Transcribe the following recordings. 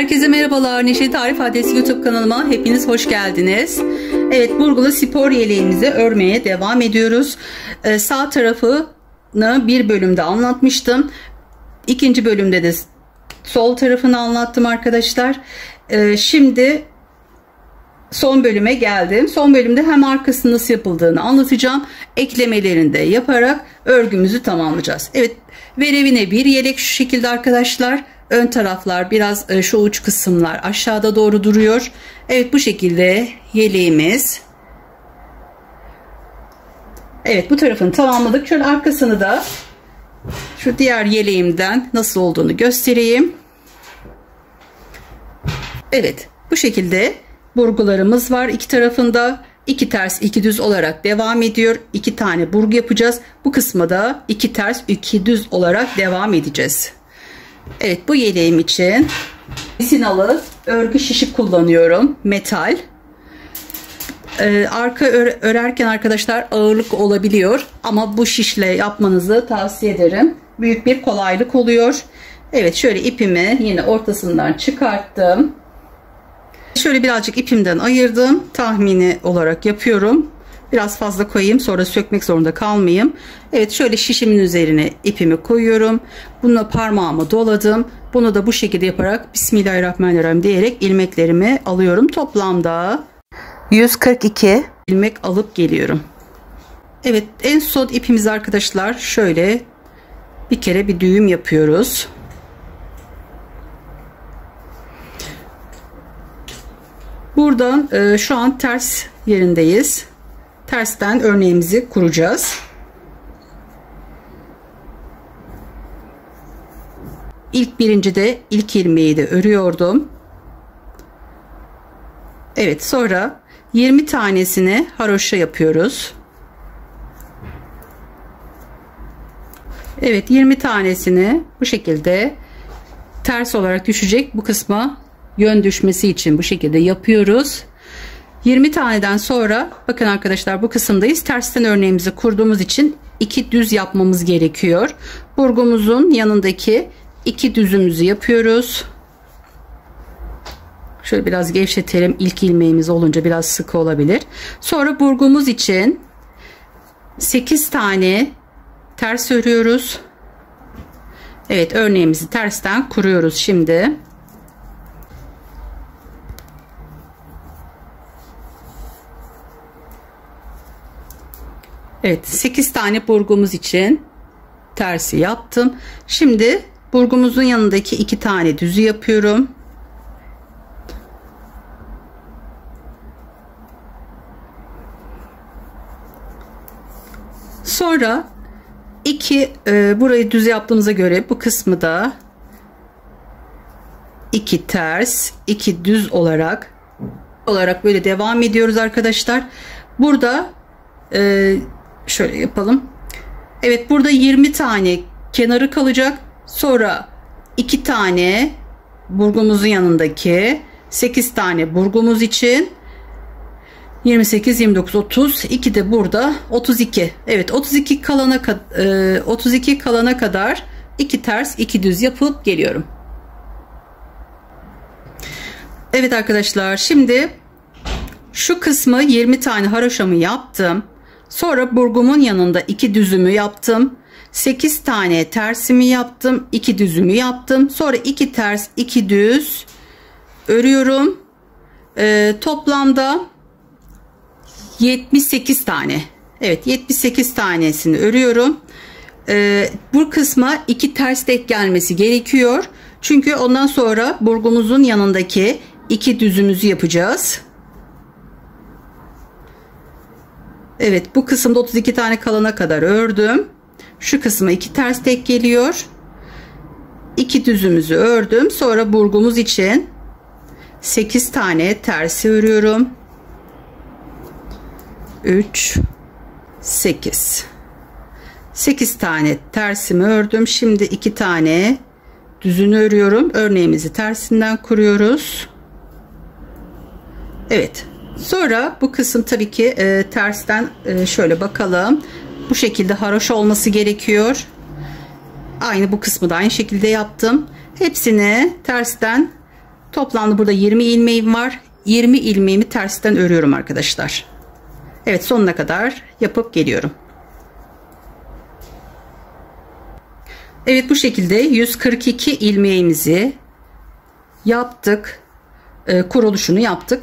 Herkese merhabalar. Neşe Tarif Adresi YouTube kanalıma hepiniz hoş geldiniz. Evet, burgulu spor yeleğimizi örmeye devam ediyoruz. Sağ tarafını bir bölümde anlatmıştım. İkinci bölümde de sol tarafını anlattım arkadaşlar. Şimdi son bölüme geldim. Son bölümde hem arkasının nasıl yapıldığını anlatacağım. Eklemelerini de yaparak örgümüzü tamamlayacağız. Evet, verevine bir yelek şu şekilde arkadaşlar. Ön taraflar biraz şu uç kısımlar aşağıda doğru duruyor. Evet, bu şekilde yeleğimiz. Evet, bu tarafını tamamladık. Şöyle arkasını da şu diğer yeleğimden nasıl olduğunu göstereyim. Evet, bu şekilde burgularımız var. İki tarafında 2 ters 2 düz olarak devam ediyor. 2 tane burgu yapacağız. Bu kısma da 2 ters 2 düz olarak devam edeceğiz. Evet, bu yeleğim için misinalı örgü şişi kullanıyorum. Metal. Arka örerken arkadaşlar ağırlık olabiliyor. Ama bu şişle yapmanızı tavsiye ederim. Büyük bir kolaylık oluyor. Evet, şöyle ipimi yine ortasından çıkarttım. Şöyle birazcık ipimden ayırdım. Tahmini olarak yapıyorum. Biraz fazla koyayım, sonra sökmek zorunda kalmayayım. Evet, şöyle şişimin üzerine ipimi koyuyorum. Bununla parmağımı doladım. Bunu da bu şekilde yaparak Bismillahirrahmanirrahim diyerek ilmeklerimi alıyorum. Toplamda 142 ilmek alıp geliyorum. Evet, en son ipimizi arkadaşlar şöyle bir kere bir düğüm yapıyoruz. Buradan şu an ters yerindeyiz. Tersten örneğimizi kuracağız. Birincide ilk ilmeği de örüyordum. Evet, sonra 20 tanesini haroşa yapıyoruz. Evet, 20 tanesini bu şekilde ters olarak düşecek bu kısma yön düşmesi için bu şekilde yapıyoruz. 20 taneden sonra bakın arkadaşlar, bu kısımdayız. Tersten örneğimizi kurduğumuz için 2 düz yapmamız gerekiyor. Burgumuzun yanındaki 2 düzümüzü yapıyoruz. Şöyle biraz gevşetelim. İlk ilmeğimiz olunca biraz sıkı olabilir. Sonra burgumuz için 8 tane ters örüyoruz. Evet, örneğimizi tersten kuruyoruz şimdi. Evet, 8 tane burgumuz için tersi yaptım. Şimdi burgumuzun yanındaki 2 tane düzü yapıyorum. Sonra burayı düz yaptığımıza göre bu kısmı da 2 ters 2 düz olarak böyle devam ediyoruz arkadaşlar. Burada şöyle yapalım. Evet, burada 20 tane kenarı kalacak. Sonra 2 tane burgumuzun yanındaki 8 tane burgumuz için 28 29 30, 2 de burada 32. Evet, 32 kalana kadar 2 ters 2 düz yapıp geliyorum. Evet arkadaşlar, şimdi şu kısmı 20 tane haroşamı yaptım. Sonra burgumun yanında 2 düzümü yaptım. 8 tane tersimi yaptım. 2 düzümü yaptım. Sonra 2 ters 2 düz örüyorum. Toplamda 78 tane. Evet, 78 tanesini örüyorum. Bu kısma 2 ters denk gelmesi gerekiyor. Çünkü ondan sonra burgumuzun yanındaki 2 düzümüzü yapacağız. Evet, bu kısımda 32 tane kalana kadar ördüm. Şu kısma 2 ters tek geliyor. 2 düzümüzü ördüm. Sonra burgumuz için 8 tane tersi örüyorum. 3 8 tane tersimi ördüm. Şimdi 2 tane düzünü örüyorum. Örneğimizi tersinden kuruyoruz. Evet. Sonra bu kısım tabii ki tersten şöyle bakalım. Bu şekilde haroşa olması gerekiyor. Aynı bu kısmı da aynı şekilde yaptım. Hepsini tersten Toplamda burada 20 ilmeğim var. 20 ilmeğimi tersten örüyorum arkadaşlar. Evet, sonuna kadar yapıp geliyorum. Evet, bu şekilde 142 ilmeğimizi yaptık. Kuruluşunu yaptık.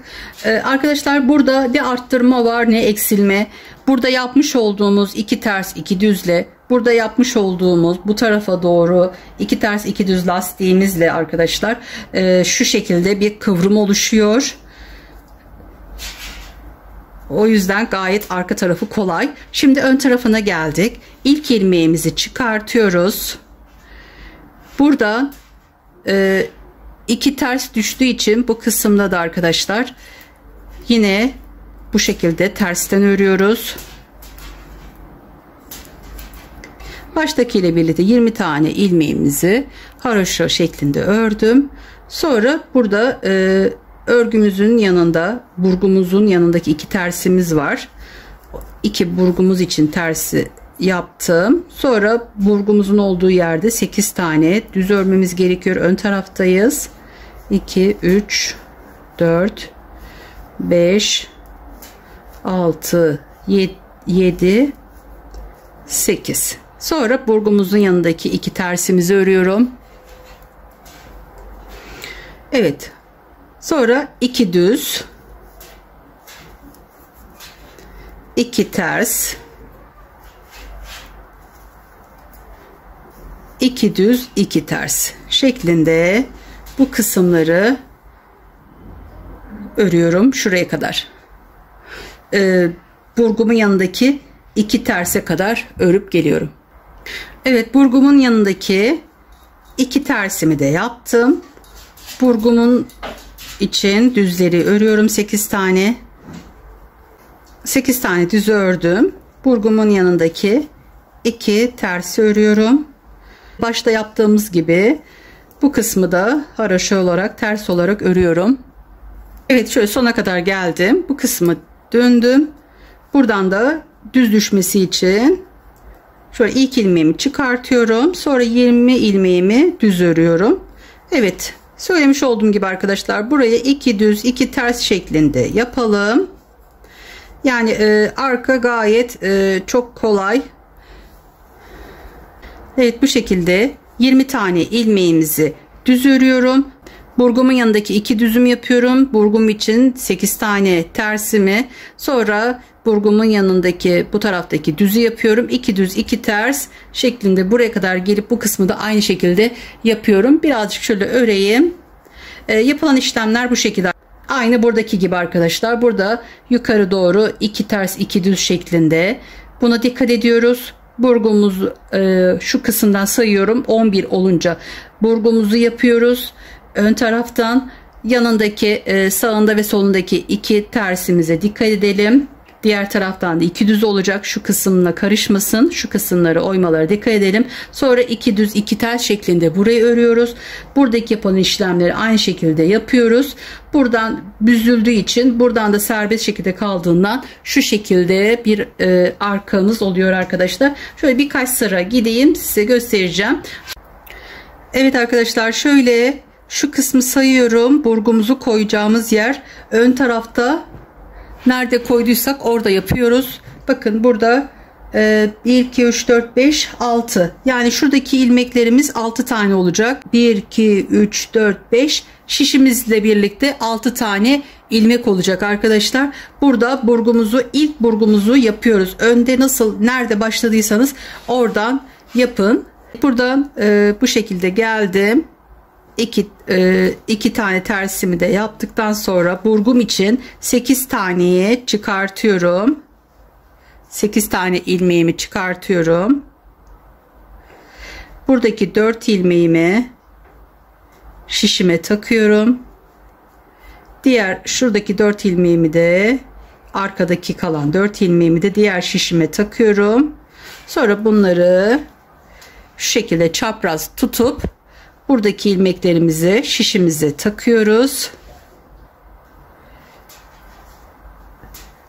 Arkadaşlar, burada ne arttırma var ne eksilme. Burada yapmış olduğumuz 2 ters 2 düzle, burada yapmış olduğumuz bu tarafa doğru 2 ters 2 düz lastiğimizle arkadaşlar şu şekilde bir kıvrım oluşuyor. O yüzden gayet arka tarafı kolay. Şimdi ön tarafına geldik. İlk ilmeğimizi çıkartıyoruz. Burada 2 ters düştüğü için bu kısımda da arkadaşlar yine bu şekilde tersten örüyoruz. Baştaki ile birlikte 20 tane ilmeğimizi haroşa şeklinde ördüm. Sonra burada örgümüzün yanında, burgumuzun yanındaki 2 tersimiz var. 2 burgumuz için tersi yaptım. Sonra burgumuzun olduğu yerde 8 tane düz örmemiz gerekiyor. Ön taraftayız. 2 3 4 5 6 7 8. Sonra burgumuzun yanındaki 2 tersimizi örüyorum. Evet. Sonra 2 düz, 2 ters, 2 düz, 2 ters şeklinde bu kısımları örüyorum şuraya kadar. Burgumun yanındaki 2 terse kadar örüp geliyorum. Evet, burgumun yanındaki 2 tersimi de yaptım. Burgumun için düzleri örüyorum. 8 tane. 8 tane düz ördüm. Burgumun yanındaki 2 tersi örüyorum. Başta yaptığımız gibi bu kısmı da haroşa olarak ters olarak örüyorum. Evet, şöyle sona kadar geldim. Bu kısmı döndüm. Buradan da düz düşmesi için şöyle ilk ilmeğimi çıkartıyorum. Sonra 20 ilmeğimi düz örüyorum. Evet, söylemiş olduğum gibi arkadaşlar, buraya 2 düz 2 ters şeklinde yapalım. Yani arka gayet çok kolay. Evet, bu şekilde 20 tane ilmeğimizi düz örüyorum. Burgumun yanındaki 2 düzüm yapıyorum. Burgum için 8 tane tersimi, sonra burgumun yanındaki bu taraftaki düzü yapıyorum. 2 düz 2 ters şeklinde buraya kadar gelip bu kısmı da aynı şekilde yapıyorum. Birazcık şöyle öreyim. Yapılan işlemler bu şekilde. Aynı buradaki gibi arkadaşlar. Burada yukarı doğru 2 ters 2 düz şeklinde. Buna dikkat ediyoruz. Burgumuz şu kısımdan sayıyorum. 11 olunca burgumuzu yapıyoruz. Ön taraftan yanındaki sağında ve solundaki 2 tersimize dikkat edelim. Diğer taraftan da 2 düz olacak. Şu kısımla karışmasın. Şu kısımları, oymalara dikkat edelim. Sonra 2 düz 2 ters şeklinde burayı örüyoruz. Buradaki yapılan işlemleri aynı şekilde yapıyoruz. Buradan büzüldüğü için, buradan da serbest şekilde kaldığından şu şekilde bir arkamız oluyor arkadaşlar. Şöyle birkaç sıra gideyim, size göstereceğim. Evet arkadaşlar, şöyle şu kısmı sayıyorum. Burgumuzu koyacağımız yer ön tarafta. Nerede koyduysak orada yapıyoruz. Bakın burada 1 2 3 4 5 6, yani şuradaki ilmeklerimiz 6 tane olacak. 1 2 3 4 5 şişimizle birlikte 6 tane ilmek olacak arkadaşlar. Burada burgumuzu, ilk burgumuzu yapıyoruz. Önde nasıl, nerede başladıysanız oradan yapın. Buradan bu şekilde geldim. 2 tane tersimi de yaptıktan sonra burgum için 8 taneye çıkartıyorum. 8 tane ilmeğimi çıkartıyorum. Buradaki 4 ilmeğimi şişime takıyorum. Diğer şuradaki 4 ilmeğimi de, arkadaki kalan 4 ilmeğimi de diğer şişime takıyorum. Sonra bunları şu şekilde çapraz tutup buradaki ilmeklerimizi şişimize takıyoruz.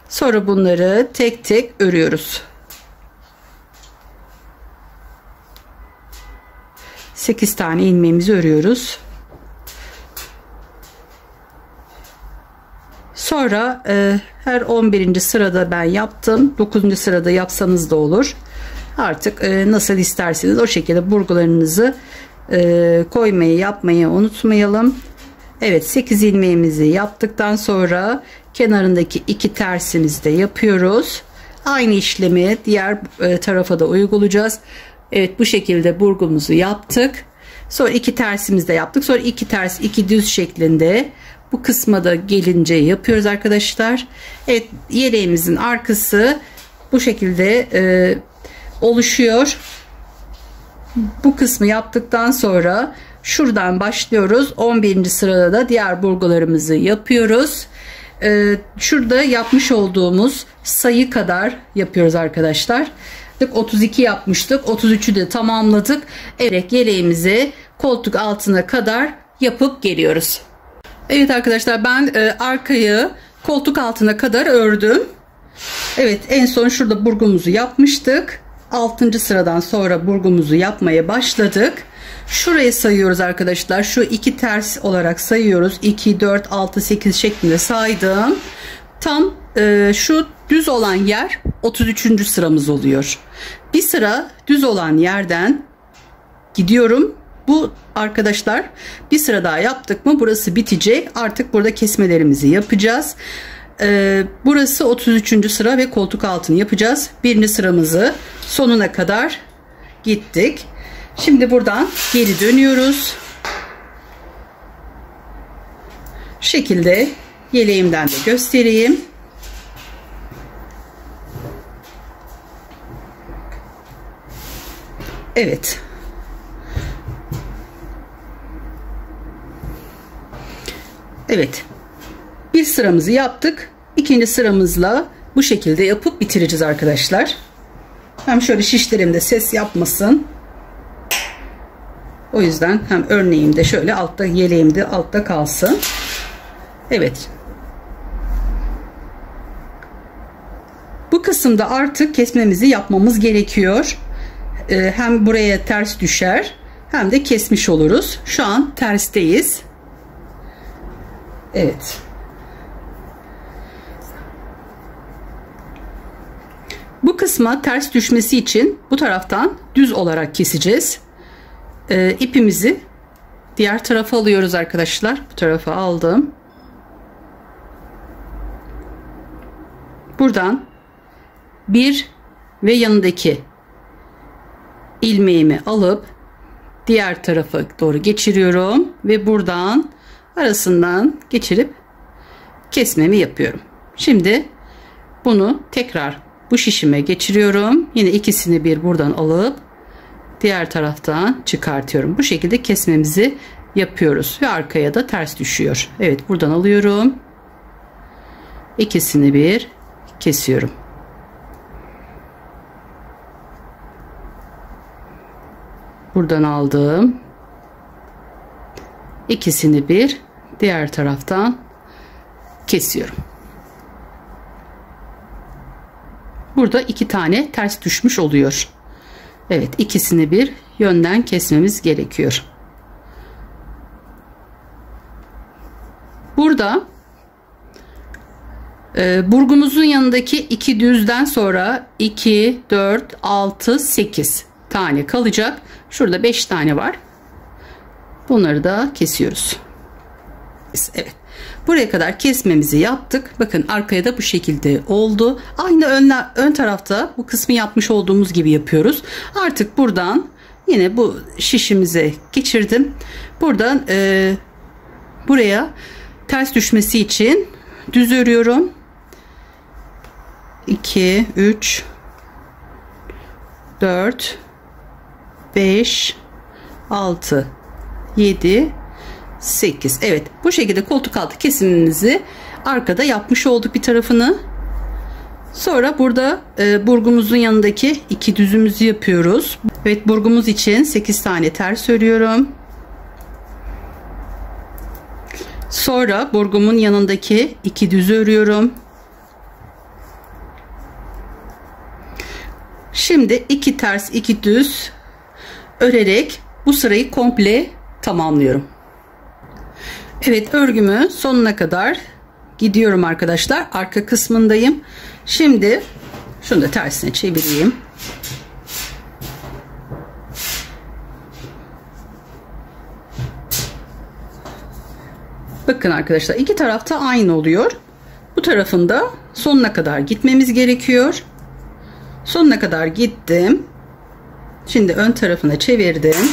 Sonra bunları tek tek örüyoruz. 8 tane ilmeğimizi örüyoruz. Sonra her 11. sırada ben yaptım. 9. sırada yapsanız da olur. Artık nasıl isterseniz o şekilde burgularınızı koymayı yapmayı unutmayalım. Evet, 8 ilmeğimizi yaptıktan sonra kenarındaki 2 tersimizi de yapıyoruz. Aynı işlemi diğer tarafa da uygulayacağız. Evet, bu şekilde burgumuzu yaptık. Sonra 2 tersimizi de yaptık. Sonra 2 ters 2 düz şeklinde bu kısma da gelince yapıyoruz arkadaşlar. Evet, yeleğimizin arkası bu şekilde oluşuyor. Bu kısmı yaptıktan sonra şuradan başlıyoruz. 11. sırada da diğer burgularımızı yapıyoruz. Şurada yapmış olduğumuz sayı kadar yapıyoruz arkadaşlar. 32 yapmıştık. 33'ü de tamamladık. Evet, yeleğimizi koltuk altına kadar yapıp geliyoruz. Evet arkadaşlar, ben arkayı koltuk altına kadar ördüm. Evet, en son şurada burgumuzu yapmıştık. 6. sıradan sonra burgumuzu yapmaya başladık. Şurayı sayıyoruz arkadaşlar. Şu 2 ters olarak sayıyoruz. 2, 4, 6, 8 şeklinde saydım. Tam şu düz olan yer 33. sıramız oluyor. Bir sıra düz olan yerden gidiyorum. Bu arkadaşlar, bir sıra daha yaptık mı burası bitecek. Artık burada kesmelerimizi yapacağız. Burası 33. sıra ve koltuk altını yapacağız. Birinci sıramızı sonuna kadar gittik. Şimdi buradan geri dönüyoruz. Şu şekilde yeleğimden de göstereyim. Evet. Evet. Bir sıramızı yaptık. İkinci sıramızla bu şekilde yapıp bitireceğiz arkadaşlar. Hem şöyle şişlerimde ses yapmasın. O yüzden hem örneğim de şöyle altta, yeleğim de altta kalsın. Evet. Bu kısımda artık kesmemizi yapmamız gerekiyor. Hem buraya ters düşer hem de kesmiş oluruz. Şu an tersteyiz. Evet. Bu kısma ters düşmesi için bu taraftan düz olarak keseceğiz. İpimizi diğer tarafa alıyoruz arkadaşlar. Bu tarafa aldım. Buradan bir ve yanındaki ilmeğimi alıp diğer tarafa doğru geçiriyorum ve buradan arasından geçirip kesmemi yapıyorum. Şimdi bunu tekrar bu şişime geçiriyorum. Yine ikisini bir buradan alıp diğer taraftan çıkartıyorum. Bu şekilde kesmemizi yapıyoruz ve arkaya da ters düşüyor. Evet, buradan alıyorum. İkisini bir kesiyorum. Buradan aldım. İkisini bir diğer taraftan kesiyorum. Burada 2 tane ters düşmüş oluyor. Evet, ikisini bir yönden kesmemiz gerekiyor. Burada burgumuzun yanındaki 2 düzden sonra 2, 4, 6, 8 tane kalacak. Şurada 5 tane var. Bunları da kesiyoruz. Evet. Buraya kadar kesmemizi yaptık. Bakın arkaya da bu şekilde oldu. Aynı ön tarafta bu kısmı yapmış olduğumuz gibi yapıyoruz. Artık buradan yine bu şişimize geçirdim. Buradan buraya ters düşmesi için düz örüyorum. 2, 3, 4, 5, 6, 7, 8. Evet, bu şekilde koltuk altı kesimimizi arkada yapmış olduk bir tarafını. Sonra burada burgumuzun yanındaki 2 düzümüzü yapıyoruz. Evet, burgumuz için 8 tane ters örüyorum. Sonra burgumun yanındaki 2 düz örüyorum. Şimdi 2 ters 2 düz örerek bu sırayı komple tamamlıyorum. Evet, örgümü sonuna kadar gidiyorum arkadaşlar. Arka kısmındayım. Şimdi şunu da tersine çevireyim. Bakın arkadaşlar, iki tarafta aynı oluyor. Bu tarafında sonuna kadar gitmemiz gerekiyor. Sonuna kadar gittim. Şimdi ön tarafına çevirdim.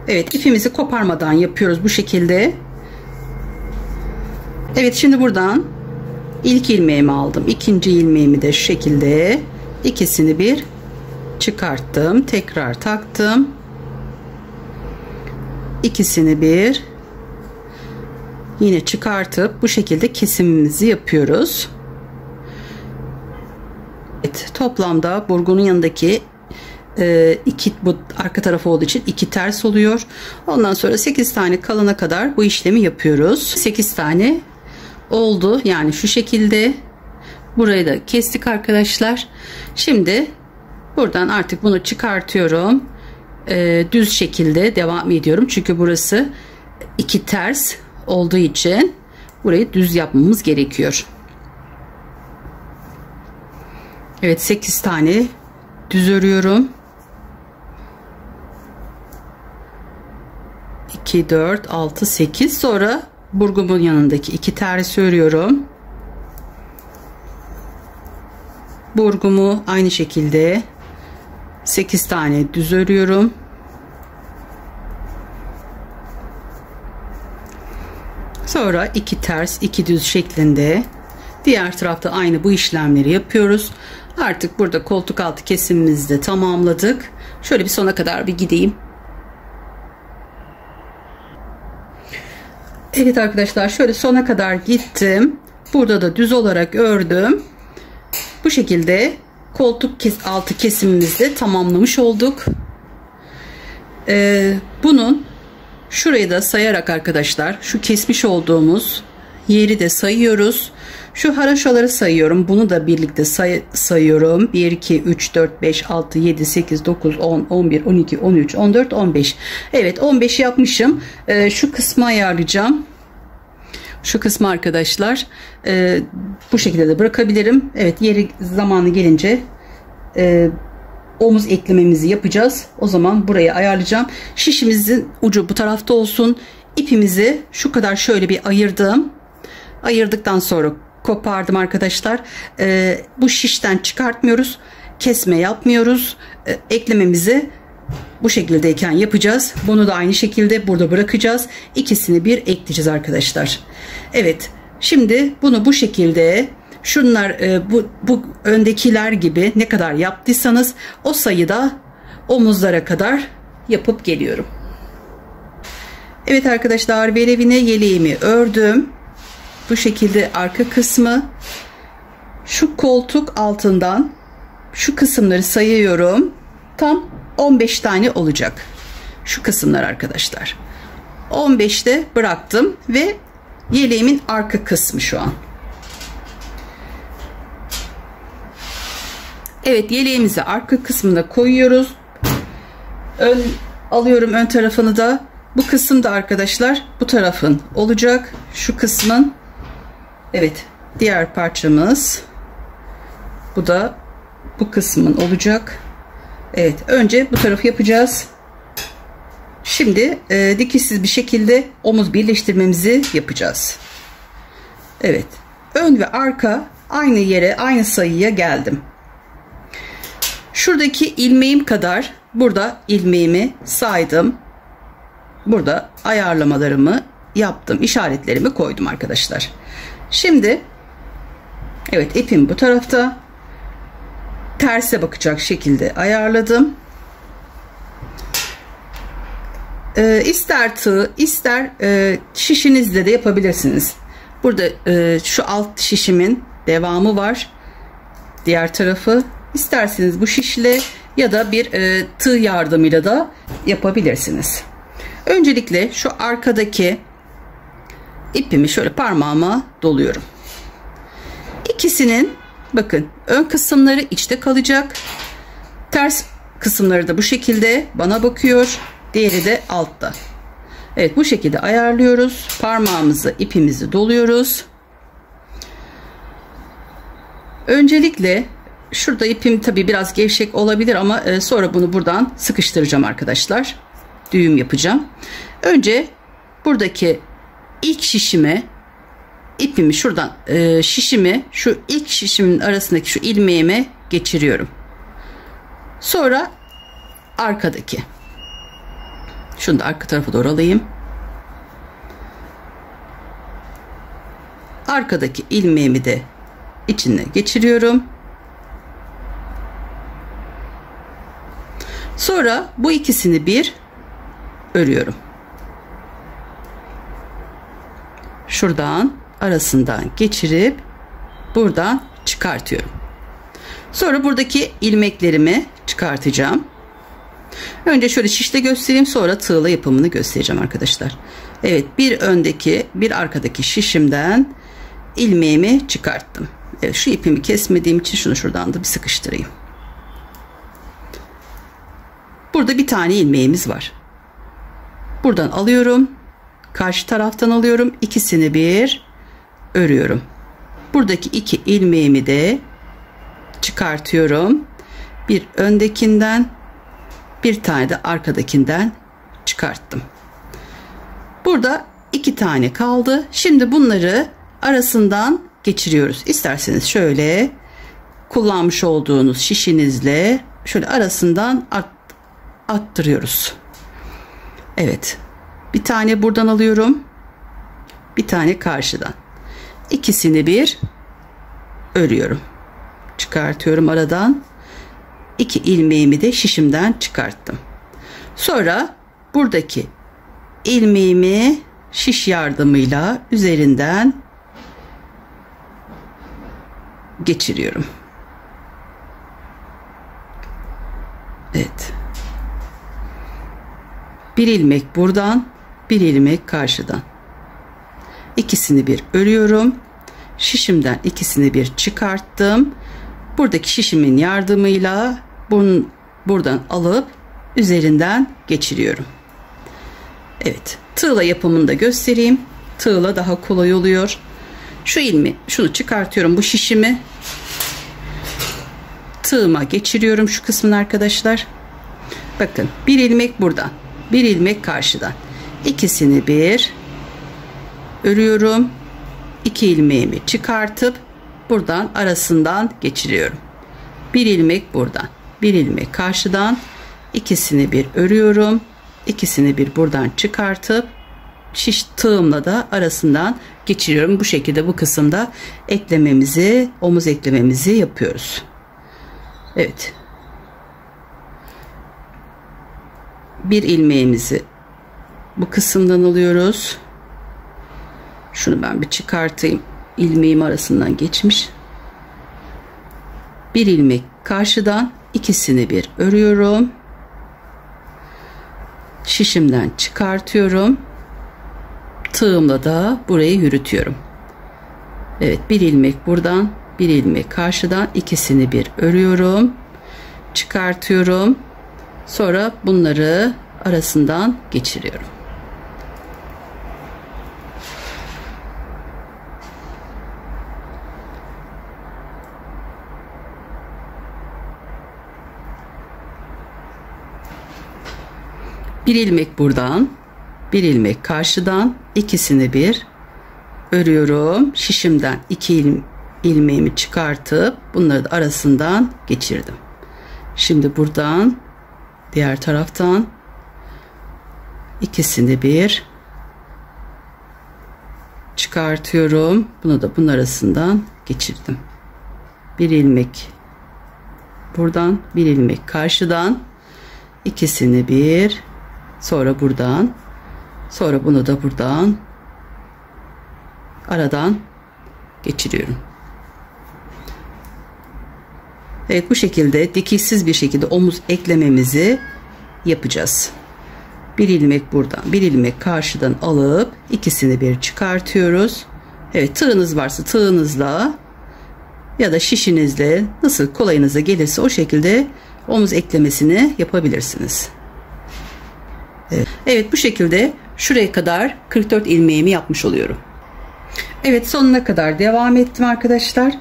Evet, ipimizi koparmadan yapıyoruz bu şekilde. Evet, şimdi buradan ilk ilmeğimi aldım. İkinci ilmeğimi de şu şekilde ikisini bir çıkarttım. Tekrar taktım. İkisini bir yine çıkartıp bu şekilde kesimimizi yapıyoruz. Evet, toplamda burgunun yanındaki iki, bu arka tarafı olduğu için 2 ters oluyor. Ondan sonra 8 tane kalana kadar bu işlemi yapıyoruz. 8 tane oldu. Yani şu şekilde burayı da kestik arkadaşlar. Şimdi buradan artık bunu çıkartıyorum. Düz şekilde devam ediyorum. Çünkü burası 2 ters olduğu için burayı düz yapmamız gerekiyor. Evet, 8 tane düz örüyorum. 2, 4, 6, 8. Sonra burgumun yanındaki 2 ters örüyorum. Burgumu aynı şekilde 8 tane düz örüyorum. Sonra 2 ters 2 düz şeklinde diğer tarafta aynı bu işlemleri yapıyoruz. Artık burada koltuk altı kesimimizi de tamamladık. Şöyle bir sona kadar bir gideyim. Evet arkadaşlar, şöyle sona kadar gittim. Burada da düz olarak ördüm. Bu şekilde koltuk altı kesimimizi de tamamlamış olduk. Bunun şurayı da sayarak arkadaşlar, şu kesmiş olduğumuz yeri de sayıyoruz. Şu haraşoları sayıyorum. Bunu da birlikte sayıyorum. 1, 2, 3, 4, 5, 6, 7, 8, 9, 10, 11, 12, 13, 14, 15. Evet, 15 yapmışım. Şu kısmı ayarlayacağım. Şu kısmı arkadaşlar bu şekilde de bırakabilirim. Evet, yeri zamanı gelince omuz eklememizi yapacağız. O zaman burayı ayarlayacağım. Şişimizin ucu bu tarafta olsun. İpimizi şu kadar şöyle bir ayırdım. Ayırdıktan sonra kopardım arkadaşlar. Bu şişten çıkartmıyoruz. Kesme yapmıyoruz. Eklememizi bu şekildeyken yapacağız. Bunu da aynı şekilde burada bırakacağız. İkisini bir ekleyeceğiz arkadaşlar. Evet. Şimdi bunu bu şekilde, şunlar bu öndekiler gibi ne kadar yaptıysanız o sayıda omuzlara kadar yapıp geliyorum. Evet arkadaşlar, velevine yeleğimi ördüm. Bu şekilde arka kısmı, şu koltuk altından şu kısımları sayıyorum. Tam 15 tane olacak. Şu kısımlar arkadaşlar. 15'te bıraktım ve yeleğimin arka kısmı şu an. Evet, yeleğimizi arka kısmına koyuyoruz. Alıyorum ön tarafını da. Bu kısım da arkadaşlar bu tarafın olacak. Şu kısmın. Evet, diğer parçamız. Bu da bu kısmın olacak. Evet, önce bu tarafı yapacağız. Şimdi dikişsiz bir şekilde omuz birleştirmemizi yapacağız. Evet, ön ve arka aynı yere, aynı sayıya geldim. Şuradaki ilmeğim kadar burada ilmeğimi saydım. Burada ayarlamalarımı yaptım, işaretlerimi koydum arkadaşlar. Şimdi evet, ipim bu tarafta, terse bakacak şekilde ayarladım. İster tığ ister şişinizle de yapabilirsiniz. Burada şu alt şişimin devamı var, diğer tarafı. İsterseniz bu şişle ya da bir tığ yardımıyla da yapabilirsiniz. Öncelikle şu arkadaki ipimi şöyle parmağıma doluyorum. İkisinin bakın ön kısımları içte kalacak. Ters kısımları da bu şekilde bana bakıyor. Diğeri de altta. Evet, bu şekilde ayarlıyoruz. Parmağımızı, ipimizi doluyoruz. Öncelikle şurada ipim tabi biraz gevşek olabilir ama sonra bunu buradan sıkıştıracağım arkadaşlar. Düğüm yapacağım. Önce buradaki ilk şişime ipimi şuradan şişimi şu ilk şişimin arasındaki şu ilmeğime geçiriyorum. Sonra arkadaki, şunu da arka tarafa doğru alayım. Arkadaki ilmeğimi de içine geçiriyorum. Sonra bu ikisini bir örüyorum. Şuradan arasından geçirip buradan çıkartıyorum. Sonra buradaki ilmeklerimi çıkartacağım. Önce şöyle şişle göstereyim, sonra tığla yapımını göstereceğim arkadaşlar. Evet, bir öndeki bir arkadaki şişimden ilmeğimi çıkarttım. Evet, şu ipimi kesmediğim için şunu şuradan da bir sıkıştırayım. Burada bir tane ilmeğimiz var. Buradan alıyorum. Karşı taraftan alıyorum. İkisini bir örüyorum. Buradaki iki ilmeğimi de çıkartıyorum. Bir öndekinden, bir tane de arkadakinden çıkarttım. Burada iki tane kaldı. Şimdi bunları arasından geçiriyoruz. İsterseniz şöyle kullanmış olduğunuz şişinizle şöyle arasından attırıyoruz. Evet. Bir tane buradan alıyorum. Bir tane karşıdan. İkisini bir örüyorum. Çıkartıyorum aradan. İki ilmeğimi de şişimden çıkarttım. Sonra buradaki ilmeğimi şiş yardımıyla üzerinden geçiriyorum. Evet. Bir ilmek buradan, bir ilmek karşıdan. İkisini bir örüyorum. Şişimden ikisini bir çıkarttım. Buradaki şişimin yardımıyla buradan alıp üzerinden geçiriyorum. Evet, tığla yapımını da göstereyim. Tığla daha kolay oluyor. Şu şunu çıkartıyorum, bu şişimi tığıma geçiriyorum şu kısmını arkadaşlar. Bakın, bir ilmek buradan, bir ilmek karşıdan. İkisini bir örüyorum. İki ilmeğimi çıkartıp buradan arasından geçiriyorum. Bir ilmek buradan, bir ilmek karşıdan. İkisini bir örüyorum. İkisini bir buradan çıkartıp şiş tığımla da arasından geçiriyorum. Bu şekilde bu kısımda eklememizi, omuz eklememizi yapıyoruz. Evet. Bir ilmeğimizi bu kısımdan alıyoruz. Şunu ben bir çıkartayım. İlmeğim arasından geçmiş. Bir ilmek karşıdan, ikisini bir örüyorum. Şişimden çıkartıyorum. Tığımla da burayı yürütüyorum. Evet, bir ilmek buradan, bir ilmek karşıdan, ikisini bir örüyorum. Çıkartıyorum. Sonra bunları arasından geçiriyorum. Bir ilmek buradan, bir ilmek karşıdan, ikisini bir örüyorum. Şişimden iki ilmeğimi çıkartıp bunları da arasından geçirdim. Şimdi buradan, diğer taraftan ikisini bir çıkartıyorum. Bunu da bunun arasından geçirdim. Bir ilmek buradan, bir ilmek karşıdan, ikisini bir, sonra buradan, sonra bunu da buradan aradan geçiriyorum. Evet, bu şekilde dikişsiz bir şekilde omuz eklememizi yapacağız. Bir ilmek buradan, bir ilmek karşıdan alıp ikisini bir çıkartıyoruz. Evet, tığınız varsa tığınızla ya da şişinizle, nasıl kolayınıza gelirse o şekilde omuz eklemesini yapabilirsiniz. Evet, bu şekilde şuraya kadar 44 ilmeğimi yapmış oluyorum. Evet, sonuna kadar devam ettim arkadaşlar.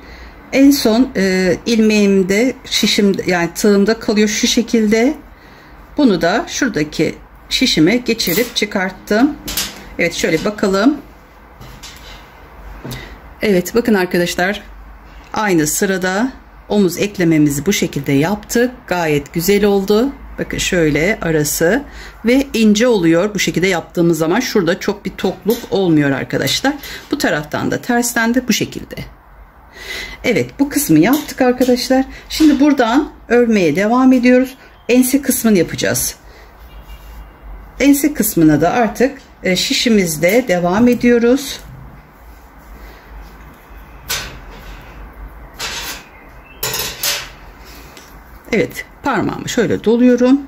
En son ilmeğimde, şişim yani tığımda kalıyor şu şekilde. Bunu da şuradaki şişime geçirip çıkarttım. Evet, şöyle bakalım. Evet, bakın arkadaşlar, aynı sırada omuz eklememizi bu şekilde yaptık. Gayet güzel oldu. Bakın şöyle arası ve ince oluyor bu şekilde yaptığımız zaman. Şurada çok bir tokluk olmuyor arkadaşlar. Bu taraftan da tersten de bu şekilde. Evet, bu kısmı yaptık arkadaşlar. Şimdi buradan örmeye devam ediyoruz. Ense kısmını yapacağız. Ense kısmına da artık şişimizde devam ediyoruz. Evet, parmağımı şöyle doluyorum.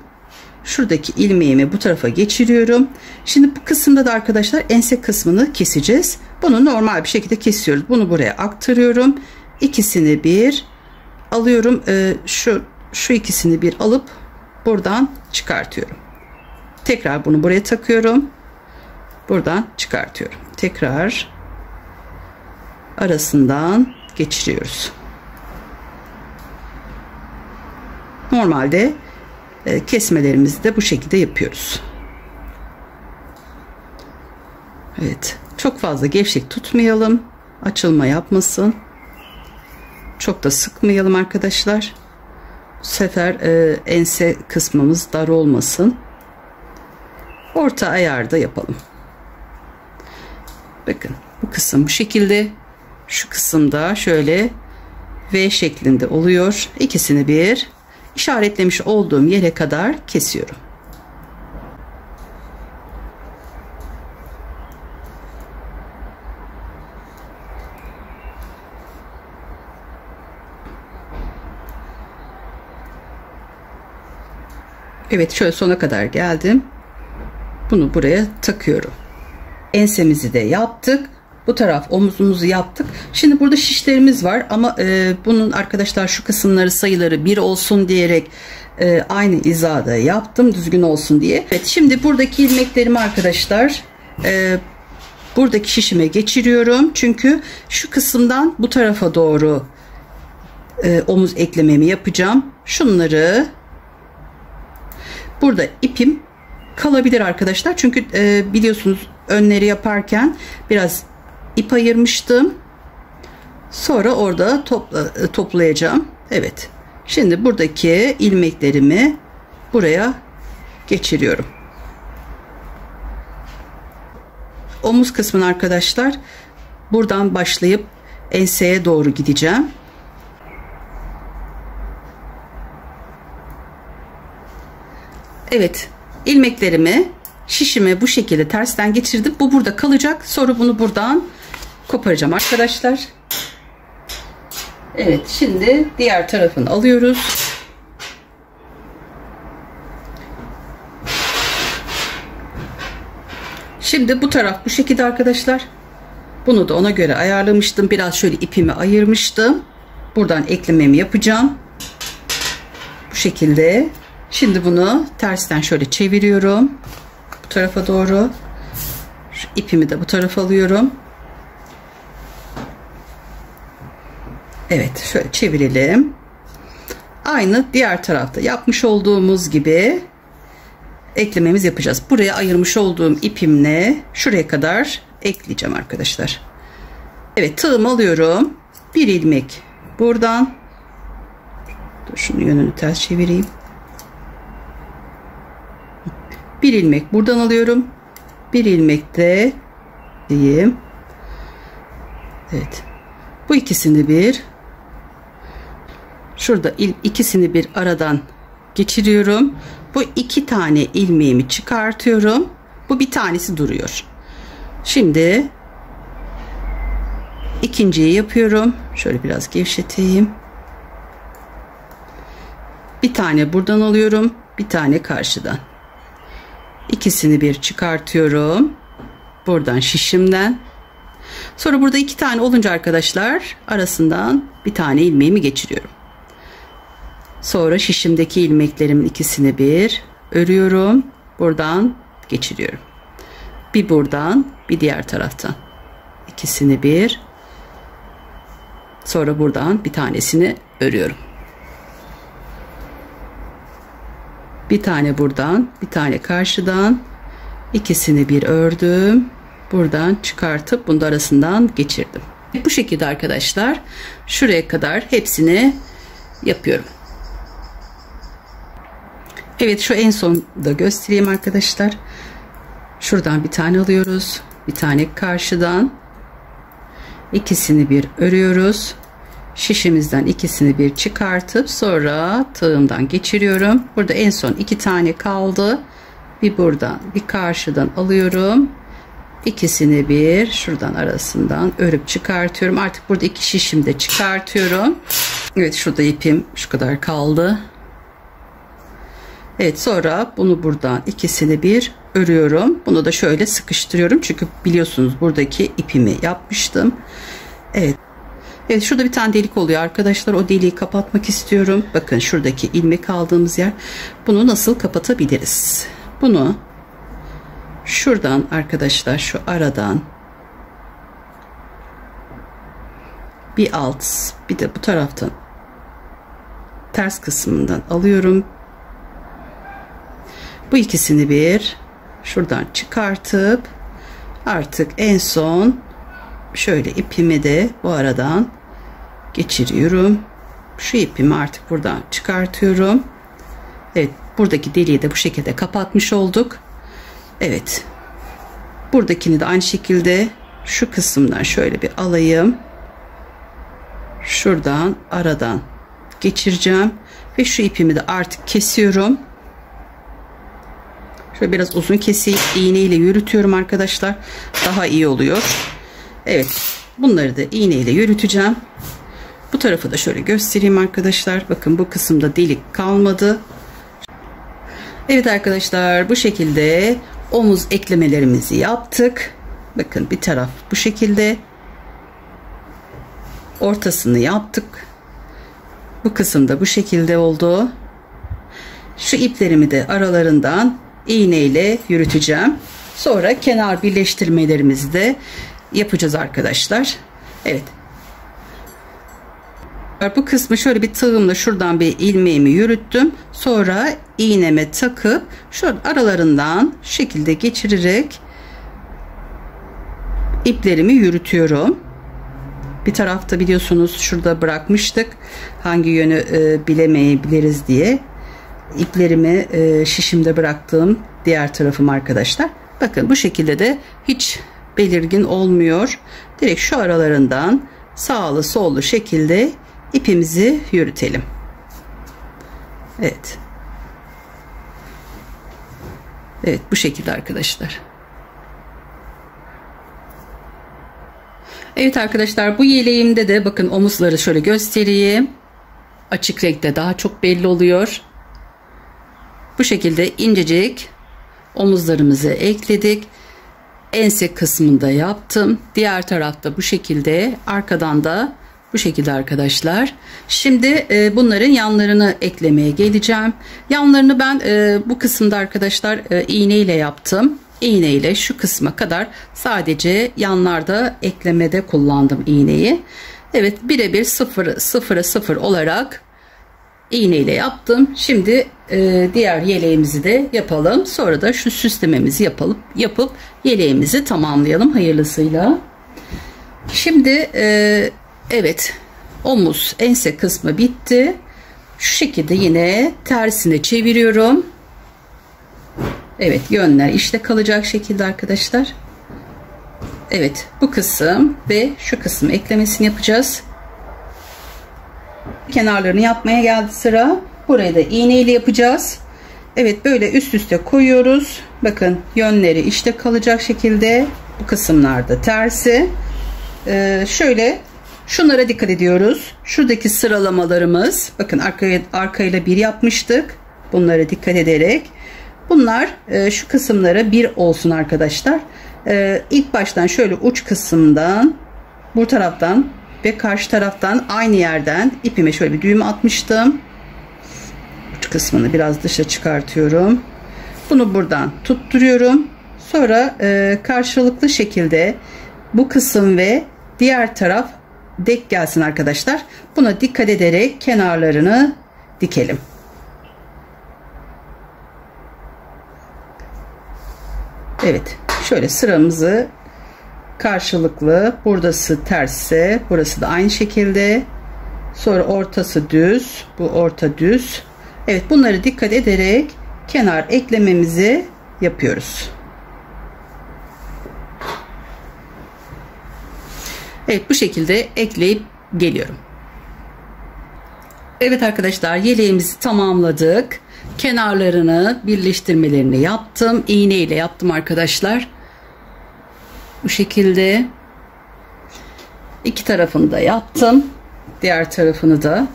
Şuradaki ilmeğimi bu tarafa geçiriyorum. Şimdi bu kısımda da arkadaşlar ense kısmını keseceğiz. Bunu normal bir şekilde kesiyoruz. Bunu buraya aktarıyorum. İkisini bir alıyorum. Şu ikisini bir alıp buradan çıkartıyorum. Tekrar bunu buraya takıyorum. Buradan çıkartıyorum. Tekrar arasından geçiriyoruz. Normalde kesmelerimizi de bu şekilde yapıyoruz. Evet, çok fazla gevşek tutmayalım, açılma yapmasın, çok da sıkmayalım arkadaşlar. Bu sefer ense kısmımız dar olmasın. Orta ayarda yapalım. Bakın, bu kısım bu şekilde, şu kısımda şöyle V şeklinde oluyor. İkisini bir işaretlemiş olduğum yere kadar kesiyorum. Evet, şöyle sona kadar geldim. Bunu buraya takıyorum. Ensemizi de yaptık. Bu taraf omuzumuzu yaptık. Şimdi burada şişlerimiz var ama bunun arkadaşlar şu kısımları sayıları 1 olsun diyerek aynı hizada yaptım, düzgün olsun diye. Evet, şimdi buradaki ilmeklerimi arkadaşlar buradaki şişime geçiriyorum. Çünkü şu kısımdan bu tarafa doğru omuz eklememi yapacağım. Şunları burada ipim kalabilir arkadaşlar. Çünkü biliyorsunuz önleri yaparken biraz ip ayırmıştım. Sonra orada toplayacağım. Evet. Şimdi buradaki ilmeklerimi buraya geçiriyorum. Omuz kısmını arkadaşlar buradan başlayıp enseye doğru gideceğim. Evet, ilmeklerimi şişime bu şekilde tersten geçirdim. Bu burada kalacak. Sonra bunu buradan koparacağım arkadaşlar. Evet, şimdi diğer tarafını alıyoruz. Şimdi bu taraf bu şekilde arkadaşlar. Bunu da ona göre ayarlamıştım. Biraz şöyle ipimi ayırmıştım. Buradan eklememi yapacağım. Bu şekilde. Şimdi bunu tersten şöyle çeviriyorum. Bu tarafa doğru. Şu ipimi de bu tarafa alıyorum. Evet, şöyle çevirelim. Aynı diğer tarafta yapmış olduğumuz gibi eklememizi yapacağız. Buraya ayırmış olduğum ipimle şuraya kadar ekleyeceğim arkadaşlar. Evet, tığımı alıyorum. Bir ilmek buradan. Dur, şunu yönünü ters çevireyim. Bir ilmek buradan alıyorum. Bir ilmek de diyeyim. Evet. Bu ikisini bir. Şurada ikisini bir aradan geçiriyorum. Bu iki tane ilmeğimi çıkartıyorum. Bu bir tanesi duruyor. Şimdi ikinciyi yapıyorum. Şöyle biraz gevşeteyim. Bir tane buradan alıyorum. Bir tane karşıdan. İkisini bir çıkartıyorum. Buradan şişimden. Sonra burada iki tane olunca arkadaşlar arasından bir tane ilmeğimi geçiriyorum. Sonra şişimdeki ilmeklerimin ikisini bir örüyorum. Buradan geçiriyorum. Bir buradan, bir diğer taraftan. İkisini bir. Sonra buradan bir tanesini örüyorum. Bir tane buradan, bir tane karşıdan. İkisini bir ördüm. Buradan çıkartıp bunun arasından geçirdim. Bu şekilde arkadaşlar şuraya kadar hepsini yapıyorum. Evet, şu en son da göstereyim arkadaşlar. Şuradan bir tane alıyoruz. Bir tane karşıdan. İkisini bir örüyoruz. Şişimizden ikisini bir çıkartıp sonra tığımdan geçiriyorum. Burada en son 2 tane kaldı. Bir buradan bir karşıdan alıyorum. İkisini bir şuradan arasından örüp çıkartıyorum. Artık burada 2 şişimi de çıkartıyorum. Evet, şurada ipim şu kadar kaldı. Evet, sonra bunu buradan ikisini bir örüyorum. Bunu da şöyle sıkıştırıyorum. Çünkü biliyorsunuz buradaki ipimi yapmıştım. Evet. Evet, şurada bir tane delik oluyor arkadaşlar. O deliği kapatmak istiyorum. Bakın şuradaki ilmek aldığımız yer. Bunu nasıl kapatabiliriz? Bunu şuradan arkadaşlar, şu aradan bir alt, bir de bu taraftan ters kısmından alıyorum. Bu ikisini bir şuradan çıkartıp artık en son şöyle ipimi de bu aradan geçiriyorum. Şu ipimi artık buradan çıkartıyorum. Evet, buradaki deliği de bu şekilde kapatmış olduk. Evet, buradakini de aynı şekilde şu kısımdan şöyle bir alayım. Şuradan aradan geçireceğim ve şu ipimi de artık kesiyorum. Şöyle biraz uzun keseyim, iğneyle yürütüyorum arkadaşlar, daha iyi oluyor. Evet, bunları da iğneyle yürüteceğim. Bu tarafı da şöyle göstereyim arkadaşlar. Bakın, bu kısımda delik kalmadı. Evet arkadaşlar, bu şekilde omuz eklemelerimizi yaptık. Bakın, bir taraf bu şekilde, ortasını yaptık. Bu kısımda bu şekilde oldu. Şu iplerimi de aralarından iğneyle yürüteceğim. Sonra kenar birleştirmelerimizi de yapacağız arkadaşlar. Evet. Bu kısmı şöyle bir tığımla şuradan bir ilmeğimi yürüttüm. Sonra iğneme takıp şu aralarından şu şekilde geçirerek iplerimi yürütüyorum. Bir tarafta biliyorsunuz şurada bırakmıştık. Hangi yönü bilemeyebiliriz diye. İplerimi şişimde bıraktığım diğer tarafım arkadaşlar. Bakın, bu şekilde de hiç belirgin olmuyor. Direkt şu aralarından sağlı sollu şekilde ipimizi yürütelim. Evet. Evet, bu şekilde arkadaşlar. Evet arkadaşlar, bu yeleğimde de bakın, omuzları şöyle göstereyim. Açık renkte daha çok belli oluyor. Bu şekilde incecik omuzlarımızı ekledik. Ense kısmında yaptım. Diğer tarafta bu şekilde, arkadan da bu şekilde arkadaşlar. Şimdi bunların yanlarını eklemeye geleceğim. Yanlarını ben bu kısımda arkadaşlar iğne ile yaptım. İğne ile şu kısma kadar sadece yanlarda eklemede kullandım iğneyi. Evet, birebir 0'a 0 olarak iğne ile yaptım. Şimdi diğer yeleğimizi de yapalım. Sonra da şu süslememizi yapıp yeleğimizi tamamlayalım hayırlısıyla. Şimdi evet, omuz ense kısmı bitti. Şu şekilde yine tersine çeviriyorum. Evet, yönler işte kalacak şekilde arkadaşlar. Evet, bu kısım ve şu kısım eklemesini yapacağız. Kenarlarını yapmaya geldi sıra. Burayı da iğne ile yapacağız. Evet, böyle üst üste koyuyoruz. Bakın, yönleri işte kalacak şekilde. Bu kısımlarda tersi. Şöyle şunlara dikkat ediyoruz. Şuradaki sıralamalarımız, bakın arkayla bir yapmıştık. Bunlara dikkat ederek. Bunlar şu kısımlara bir olsun arkadaşlar. İlk baştan şöyle uç kısımdan, bu taraftan ve karşı taraftan aynı yerden ipime şöyle bir düğüm atmıştım. Uç kısmını biraz dışa çıkartıyorum. Bunu buradan tutturuyorum. Sonra karşılıklı şekilde bu kısım ve diğer taraf denk gelsin arkadaşlar. Buna dikkat ederek kenarlarını dikelim. Evet, şöyle sıramızı karşılıklı, burası tersse, burası da aynı şekilde. Sonra ortası düz, bu orta düz. Evet, bunları dikkat ederek kenar eklememizi yapıyoruz. Evet, bu şekilde ekleyip geliyorum. Evet arkadaşlar, yeleğimizi tamamladık. Kenarlarını birleştirmelerini yaptım. İğne ile yaptım arkadaşlar. Bu şekilde iki tarafını da yaptım. Diğer tarafını da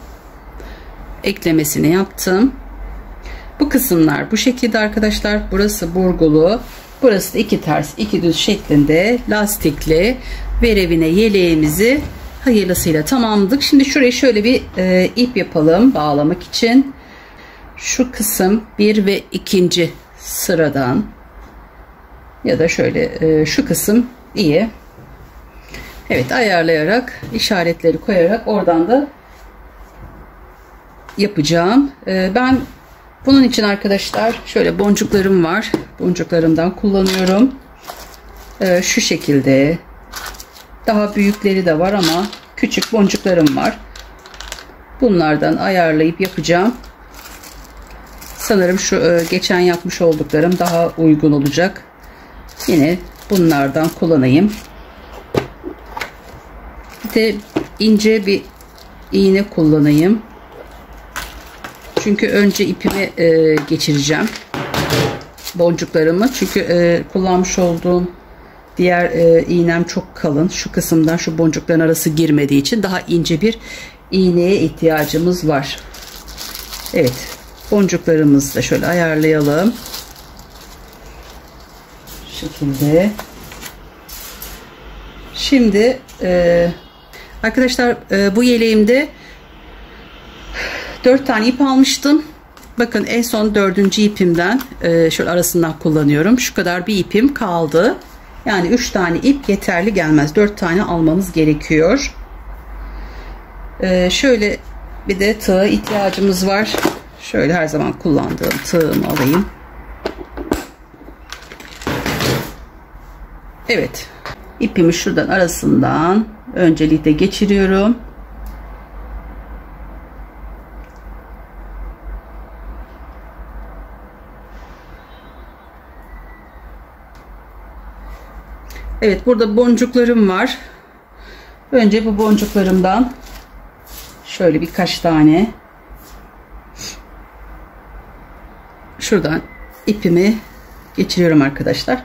eklemesini yaptım. Bu kısımlar bu şekilde arkadaşlar. Burası burgulu. Burası da iki ters iki düz şeklinde lastikli verevine yeleğimizi hayırlısıyla tamamladık. Şimdi şuraya şöyle bir ip yapalım bağlamak için. Şu kısım 1 ve 2. sıradan ya da şöyle şu kısım iyi. Evet, ayarlayarak işaretleri koyarak oradan da yapacağım. Ben bunun için arkadaşlar şöyle boncuklarım var. Boncuklarımdan kullanıyorum. Şu şekilde. Daha büyükleri de var ama küçük boncuklarım var. Bunlardan ayarlayıp yapacağım. Sanırım şu geçen yapmış olduklarım daha uygun olacak. Yine bunlardan kullanayım. Bir de ince bir iğne kullanayım. Çünkü önce ipimi geçireceğim. Boncuklarımı. Çünkü kullanmış olduğum diğer iğnem çok kalın. Şu kısımdan şu boncukların arası girmediği için daha ince bir iğneye ihtiyacımız var. Evet. Boncuklarımızı da şöyle ayarlayalım. Şu şekilde. Şimdi arkadaşlar bu yeleğimde 4 tane ip almıştım. Bakın en son 4. ipimden şöyle arasından kullanıyorum. Şu kadar bir ipim kaldı. Yani 3 tane ip yeterli gelmez. 4 tane almamız gerekiyor. Şöyle bir de tığa ihtiyacımız var. Şöyle her zaman kullandığım tığımı alayım. Evet. İpimi şuradan arasından öncelikle geçiriyorum. Evet, burada boncuklarım var. Önce bu boncuklarımdan şöyle birkaç tane şuradan ipimi geçiriyorum arkadaşlar.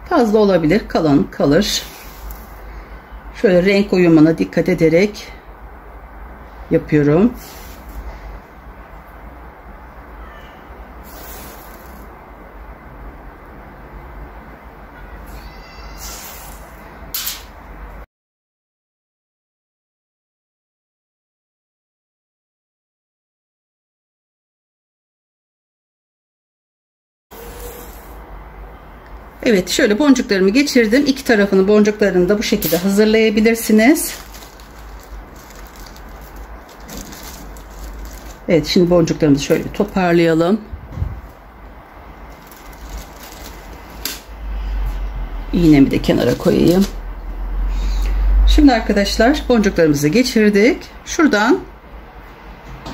Fazla olabilir, kalan kalır. Şöyle renk uyumuna dikkat ederek yapıyorum. Evet, şöyle boncuklarımı geçirdim. İki tarafını boncuklarını da bu şekilde hazırlayabilirsiniz. Evet, şimdi boncuklarımızı şöyle bir toparlayalım. İğnemi de kenara koyayım. Şimdi arkadaşlar boncuklarımızı geçirdik. Şuradan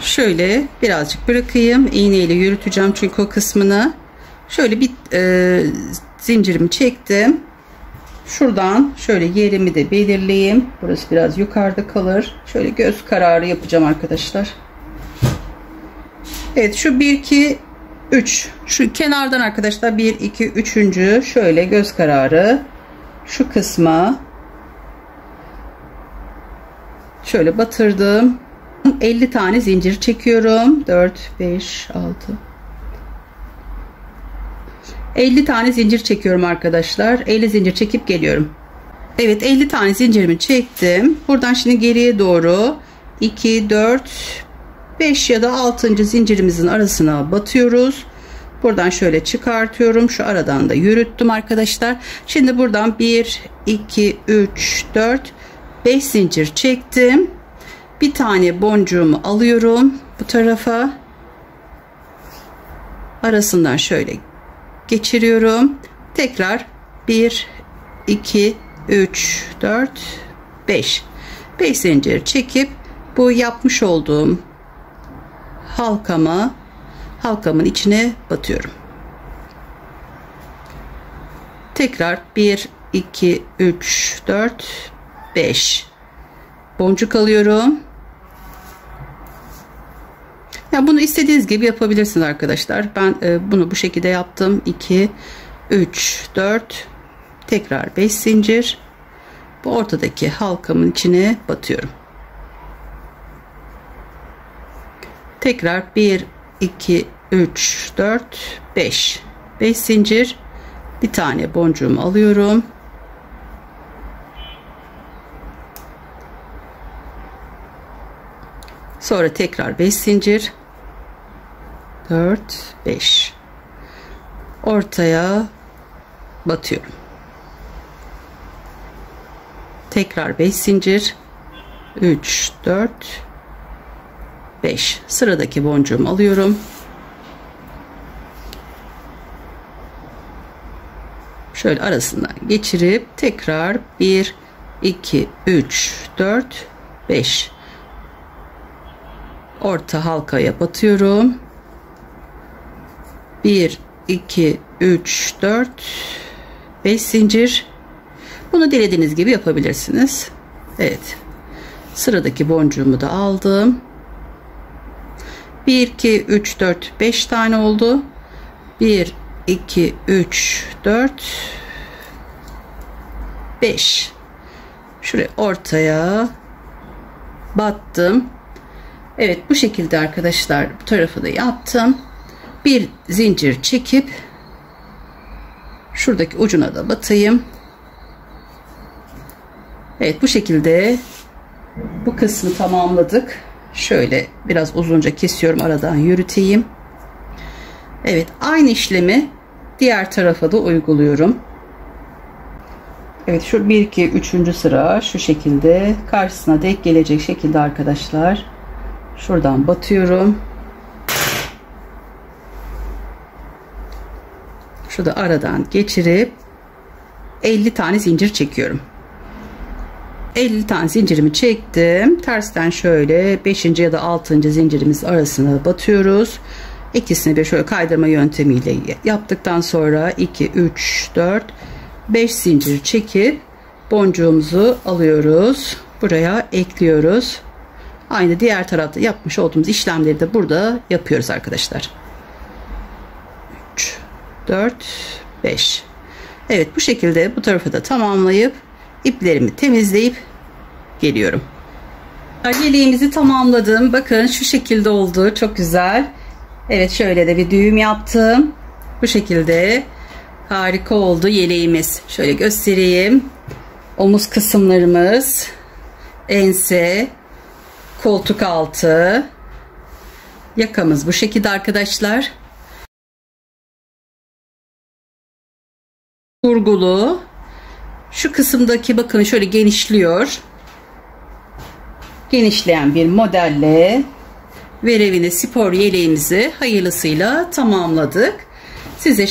şöyle birazcık bırakayım. İğneyle yürüteceğim çünkü o kısmını. Şöyle bir zincirimi çektim. Şuradan şöyle yerimi de belirleyeyim. Burası biraz yukarıda kalır. Şöyle göz kararı yapacağım arkadaşlar. Evet, şu 1 2 3 şu kenardan arkadaşlar 1 2 3. şöyle göz kararı şu kısma şöyle batırdım. 50 tane zincir çekiyorum. 4 5 6 50 tane zincir çekiyorum arkadaşlar. 50 zincir çekip geliyorum. Evet, 50 tane zincirimi çektim. Buradan şimdi geriye doğru 2 4 5 ya da 6. zincirimizin arasına batıyoruz. Buradan şöyle çıkartıyorum. Şu aradan da yürüttüm arkadaşlar. Şimdi buradan 1, 2, 3, 4, 5 zincir çektim. Bir tane boncuğumu alıyorum bu tarafa. Arasından şöyle geçiriyorum. Tekrar 1, 2, 3, 4, 5. 5 zincir çekip bu yapmış olduğum halkamın içine batıyorum. Tekrar 1, 2, 3, 4, 5 boncuk alıyorum. Ya bunu istediğiniz gibi yapabilirsiniz arkadaşlar. Ben bunu bu şekilde yaptım. 2, 3, 4, tekrar 5 zincir. Bu ortadaki halkamın içine batıyorum. Tekrar 1, 2, 3, 4, 5. 5 zincir. Bir tane boncuğumu alıyorum. Sonra tekrar 5 zincir. 4, 5. Ortaya batıyorum. Tekrar 5 zincir. 3, 4, 5. Sıradaki boncuğumu alıyorum. Şöyle arasından geçirip tekrar 1, 2, 3, 4, 5. Orta halkaya batıyorum. 1, 2, 3, 4, 5 zincir. Bunu dilediğiniz gibi yapabilirsiniz. Evet. Sıradaki boncuğumu da aldım. 1, 2, 3, 4, 5 tane oldu. 1, 2, 3, 4, 5. Şuraya ortaya battım. Evet, bu şekilde arkadaşlar bu tarafı da yaptım. Bir zincir çekip şuradaki ucuna da batayım. Evet, bu şekilde bu kısmı tamamladık. Şöyle biraz uzunca kesiyorum, aradan yürüteyim. Evet, aynı işlemi diğer tarafa da uyguluyorum. Evet, şu 1, 2, 3. sıra şu şekilde karşısına denk gelecek şekilde arkadaşlar. Şuradan batıyorum. Şurada aradan geçirip 50 tane zincir çekiyorum. 50 tane zincirimi çektim. Tersten şöyle 5. ya da 6. zincirimiz arasına batıyoruz. İkisini de şöyle kaydırma yöntemiyle yaptıktan sonra 2, 3, 4, 5 zincir çekip boncuğumuzu alıyoruz. Buraya ekliyoruz. Aynı diğer tarafta yapmış olduğumuz işlemleri de burada yapıyoruz arkadaşlar. 3, 4, 5. Evet, bu şekilde bu tarafı da tamamlayıp iplerimi temizleyip geliyorum. Yeleğimizi tamamladım. Bakın şu şekilde oldu. Çok güzel. Evet, şöyle de bir düğüm yaptım. Bu şekilde harika oldu yeleğimiz. Şöyle göstereyim. Omuz kısımlarımız, ense, koltuk altı, yakamız bu şekilde arkadaşlar. Vurgulu. Şu kısımdaki bakın şöyle genişliyor. Genişleyen bir modelle verevini, spor yeleğimizi hayırlısıyla tamamladık. Size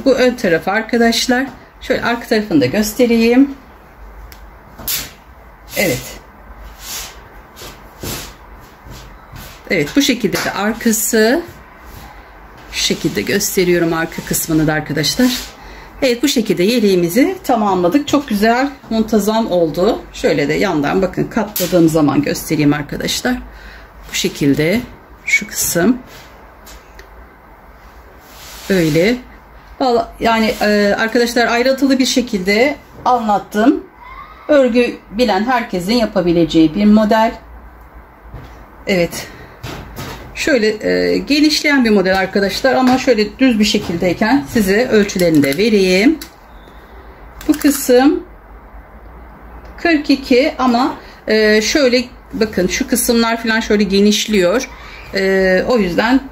bu ön tarafı arkadaşlar. Şöyle arka tarafını da göstereyim. Evet. Evet, bu şekilde de arkası. Şu şekilde gösteriyorum arka kısmını da arkadaşlar. Evet, bu şekilde yeleğimizi tamamladık. Çok güzel, muntazam oldu. Şöyle de yandan bakın katladığım zaman göstereyim arkadaşlar. Bu şekilde şu kısım. Böyle. Yani arkadaşlar ayrıntılı bir şekilde anlattım. Örgü bilen herkesin yapabileceği bir model. Evet. Şöyle genişleyen bir model arkadaşlar, ama şöyle düz bir şekildeyken size ölçülerini de vereyim. Bu kısım 42 ama şöyle bakın şu kısımlar falan şöyle genişliyor. O yüzden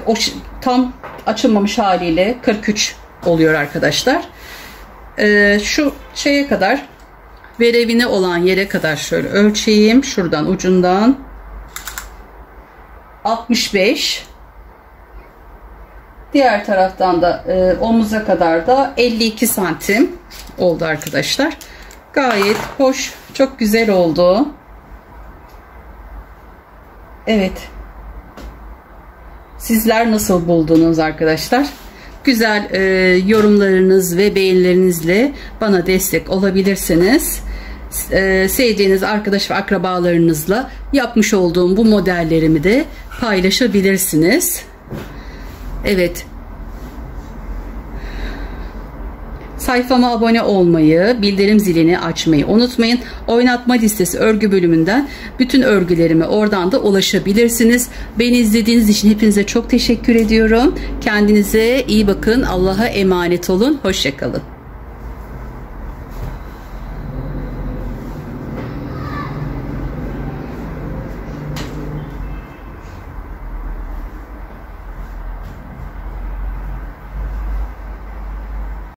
o tam açılmamış haliyle 43 oluyor arkadaşlar. Şu şeye kadar, verevine olan yere kadar şöyle ölçeyim. Şuradan ucundan 65. Diğer taraftan da omuza kadar da 52 santim oldu arkadaşlar. Gayet hoş, çok güzel oldu. Evet. Sizler nasıl buldunuz arkadaşlar? Güzel yorumlarınız ve beğenilerinizle bana destek olabilirsiniz. Sevdiğiniz arkadaş ve akrabalarınızla yapmış olduğum bu modellerimi de paylaşabilirsiniz. Evet. Sayfama abone olmayı, bildirim zilini açmayı unutmayın. Oynatma listesi örgü bölümünden bütün örgülerime oradan da ulaşabilirsiniz. Beni izlediğiniz için hepinize çok teşekkür ediyorum. Kendinize iyi bakın. Allah'a emanet olun. Hoşça kalın.